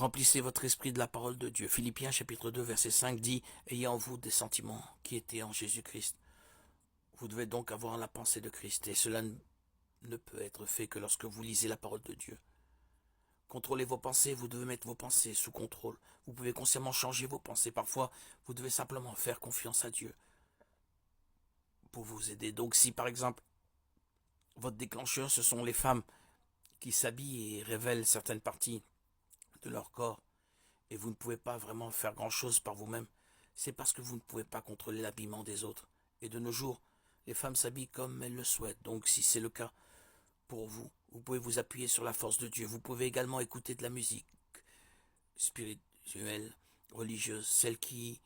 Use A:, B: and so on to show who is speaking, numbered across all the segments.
A: Remplissez votre esprit de la parole de Dieu. Philippiens chapitre 2 verset 5 dit « Ayez en vous des sentiments qui étaient en Jésus-Christ ». Vous devez donc avoir la pensée de Christ et cela ne peut être fait que lorsque vous lisez la parole de Dieu. Contrôlez vos pensées, vous devez mettre vos pensées sous contrôle. Vous pouvez consciemment changer vos pensées. Parfois, vous devez simplement faire confiance à Dieu pour vous aider. Donc si par exemple, votre déclencheur, ce sont les femmes qui s'habillent et révèlent certaines parties de leur corps, et vous ne pouvez pas vraiment faire grand-chose par vous-même, c'est parce que vous ne pouvez pas contrôler l'habillement des autres. Et de nos jours, les femmes s'habillent comme elles le souhaitent. Donc si c'est le cas pour vous, vous pouvez vous appuyer sur la force de Dieu. Vous pouvez également écouter de la musique spirituelle, religieuse, celles qui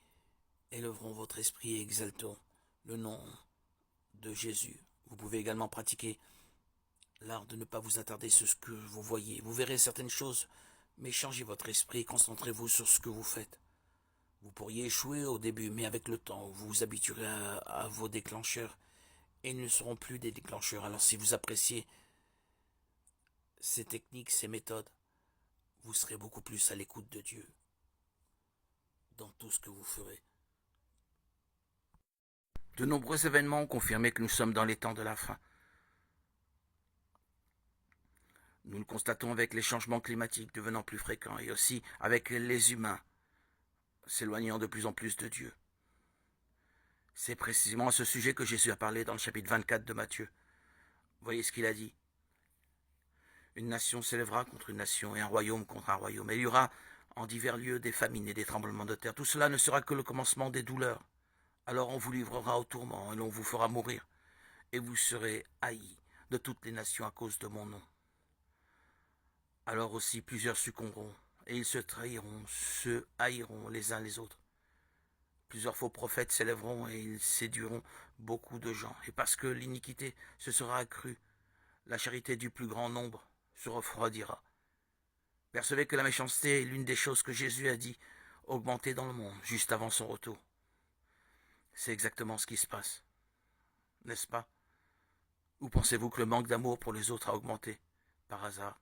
A: élèveront votre esprit et exalteront le nom de Jésus. Vous pouvez également pratiquer l'art de ne pas vous attarder sur ce que vous voyez. Vous verrez certaines choses, mais changez votre esprit et concentrez-vous sur ce que vous faites. Vous pourriez échouer au début, mais avec le temps, vous vous habituerez à vos déclencheurs et ils ne seront plus des déclencheurs. Alors si vous appréciez ces techniques, ces méthodes, vous serez beaucoup plus à l'écoute de Dieu dans tout ce que vous ferez. De nombreux événements ont confirmé que nous sommes dans les temps de la fin. Nous le constatons avec les changements climatiques devenant plus fréquents et aussi avec les humains s'éloignant de plus en plus de Dieu. C'est précisément à ce sujet que Jésus a parlé dans le chapitre 24 de Matthieu. Voyez ce qu'il a dit. Une nation s'élèvera contre une nation et un royaume contre un royaume. Et il y aura en divers lieux des famines et des tremblements de terre. Tout cela ne sera que le commencement des douleurs. Alors on vous livrera au tourment et l'on vous fera mourir. Et vous serez haïs de toutes les nations à cause de mon nom. Alors aussi plusieurs succomberont, et ils se trahiront, se haïront les uns les autres. Plusieurs faux prophètes s'élèveront et ils séduiront beaucoup de gens. Et parce que l'iniquité se sera accrue, la charité du plus grand nombre se refroidira. Percevez que la méchanceté est l'une des choses que Jésus a dit augmenter dans le monde juste avant son retour. C'est exactement ce qui se passe, n'est-ce pas? Ou pensez-vous que le manque d'amour pour les autres a augmenté par hasard?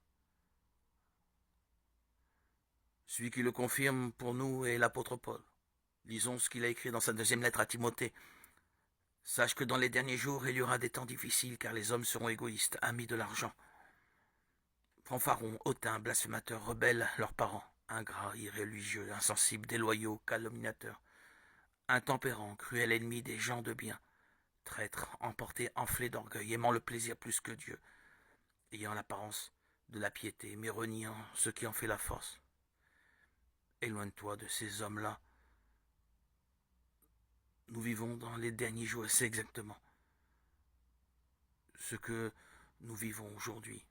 A: Celui qui le confirme pour nous est l'apôtre Paul. Lisons ce qu'il a écrit dans sa deuxième lettre à Timothée. Sache que dans les derniers jours, il y aura des temps difficiles, car les hommes seront égoïstes, amis de l'argent, fanfarons, hautains, blasphémateurs, rebelles, leurs parents, ingrats, irréligieux, insensibles, déloyaux, calomniateurs, intempérants, cruels ennemis des gens de bien, traîtres, emportés, enflés d'orgueil, aimant le plaisir plus que Dieu, ayant l'apparence de la piété, mais reniant ce qui en fait la force. Éloigne-toi de ces hommes-là. Nous vivons dans les derniers jours et c'est exactement ce que nous vivons aujourd'hui.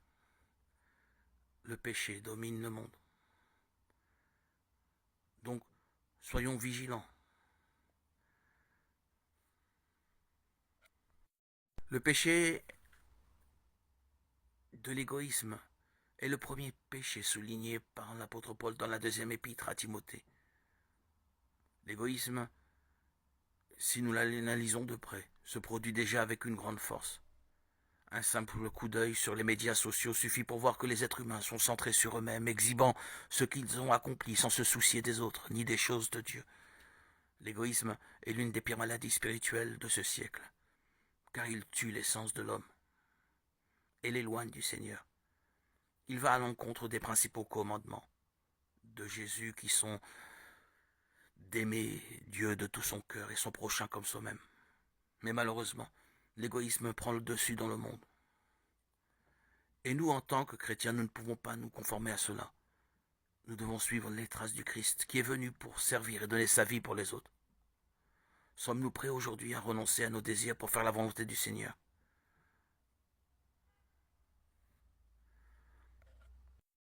A: Le péché domine le monde. Donc, soyons vigilants. Le péché de l'égoïsme est le premier péché souligné par l'apôtre Paul dans la deuxième épître à Timothée. L'égoïsme, si nous l'analysons de près, se produit déjà avec une grande force. Un simple coup d'œil sur les médias sociaux suffit pour voir que les êtres humains sont centrés sur eux-mêmes, exhibant ce qu'ils ont accompli sans se soucier des autres, ni des choses de Dieu. L'égoïsme est l'une des pires maladies spirituelles de ce siècle, car il tue l'essence de l'homme et l'éloigne du Seigneur. Il va à l'encontre des principaux commandements de Jésus qui sont d'aimer Dieu de tout son cœur et son prochain comme soi-même. Mais malheureusement, l'égoïsme prend le dessus dans le monde. Et nous, en tant que chrétiens, nous ne pouvons pas nous conformer à cela. Nous devons suivre les traces du Christ, qui est venu pour servir et donner sa vie pour les autres. Sommes-nous prêts aujourd'hui à renoncer à nos désirs pour faire la volonté du Seigneur?